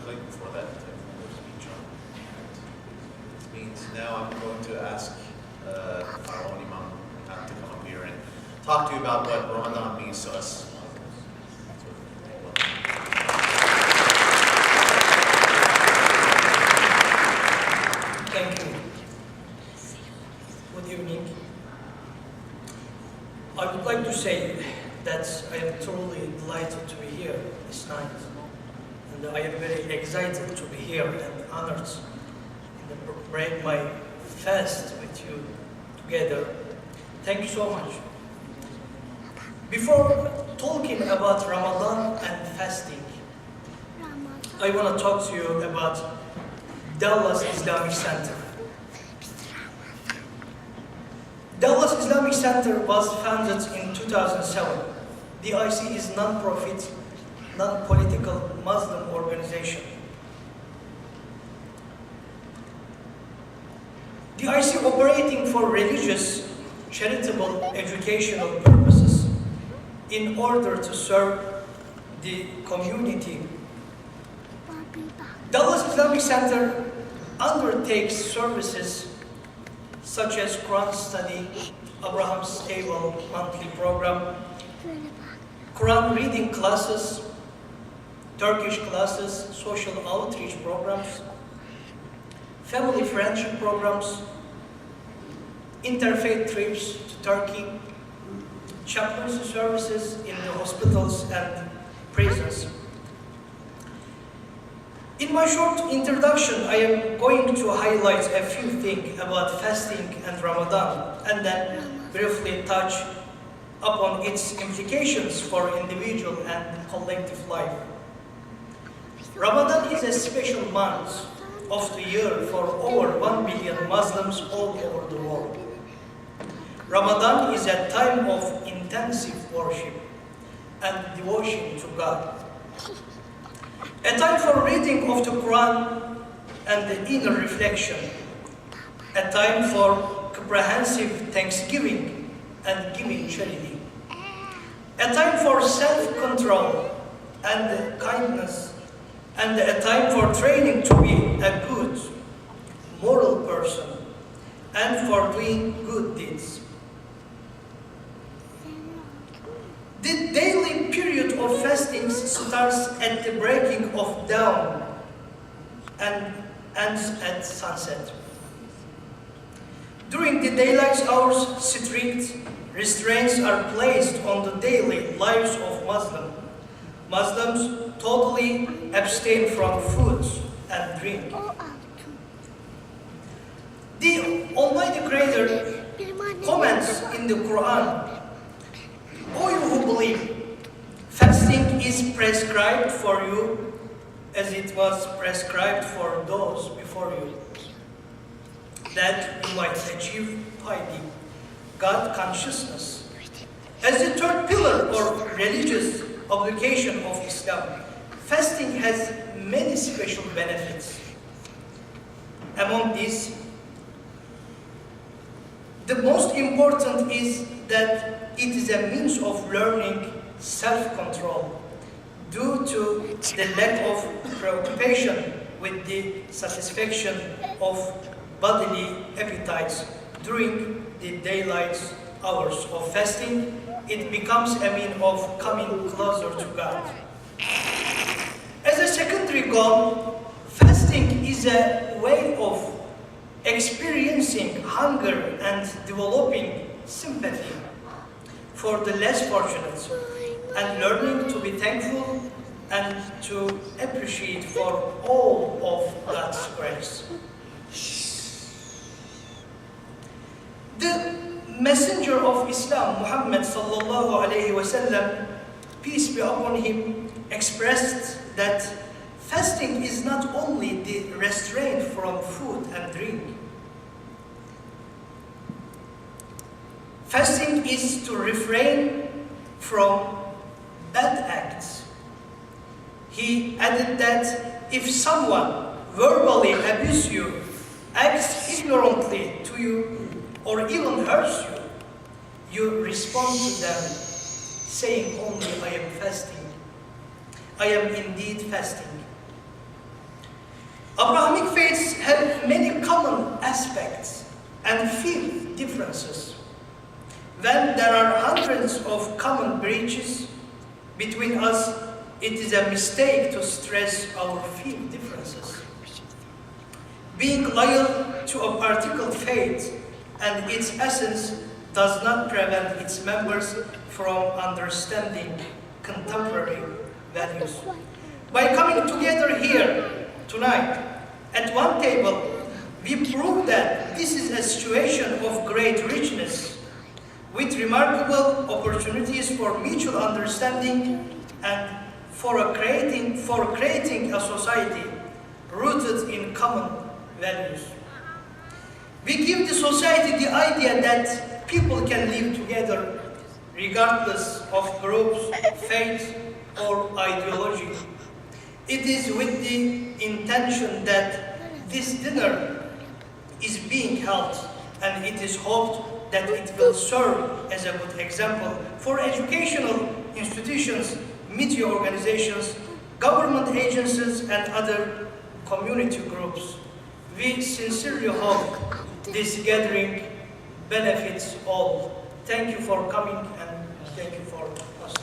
click before that speech on. It means now I'm going to ask our own Imam Nihat to come up here and talk to you about what Ramadan means to us. Thank you. Good evening. I would like to say that I am truly delighted to be here this night. And I am very excited to be here and honored and break my fast with you together. Thank you so much. Before talking about Ramadan and fasting, I want to talk to you about Dallas Islamic Center. Dallas Islamic Center was founded in 2007. DIC is a non-profit, non-political Muslim organization. DIC operating for religious, charitable, educational purposes in order to serve the community. Dallas Islamic Center undertakes services such as Quran study, Abraham's Table monthly program, Quran reading classes, Turkish classes, social outreach programs, family friendship programs, interfaith trips to Turkey, chaplaincy services in the hospitals and prisons. In my short introduction, I am going to highlight a few things about fasting and Ramadan, and then briefly touch upon its implications for individual and collective life. Ramadan is a special month of the year for over 1 billion Muslims all over the world. Ramadan is a time of intensive worship and devotion to God. A time for reading of the Quran and the inner reflection. A time for comprehensive thanksgiving and giving charity. A time for self-control and kindness. And a time for training to be a good, moral person and for doing good deeds. The daily period of fasting starts at the breaking of dawn and ends at sunset. During the daylight hours, strict restraints are placed on the daily lives of Muslims. Muslims totally abstain from food and drink. The Almighty Creator comments in the Quran, "O you who believe, fasting is prescribed for you as it was prescribed for those before you, that you might achieve piety, God consciousness." As the third pillar or religious obligation of Islam, fasting has many special benefits. Among these, the most important is that it is a means of learning self-control due to the lack of preoccupation with the satisfaction of bodily appetites during the daylight hours of fasting. It becomes a means of coming closer to God. As a secondary goal, fasting is a way of experiencing hunger and developing sympathy for the less fortunate and learning to be thankful and to appreciate for all of God's grace. The Messenger of Islam, Muhammad sallallahu alayhi wasallam, peace be upon him, expressed that fasting is not only the restraint from food and drink. Fasting is to refrain from bad acts. He added that if someone verbally abuses you, acts ignorantly to you, or even hurts you, you respond to them saying only, "I am fasting. I am indeed fasting." Abrahamic faiths have many common aspects and few differences. When there are hundreds of common breaches between us, it is a mistake to stress our few differences. Being loyal to a particular faith and its essence does not prevent its members from understanding contemporary values. By coming together here tonight at one table, we prove that this is a situation of great richness, with remarkable opportunities for mutual understanding and for creating a society rooted in common values. We give the society the idea that people can live together regardless of groups, faith, or ideology. It is with the intention that this dinner is being held, and it is hoped that it will serve as a good example for educational institutions, media organizations, government agencies, and other community groups. We sincerely hope this gathering benefits all. Thank you for coming, and thank you for us.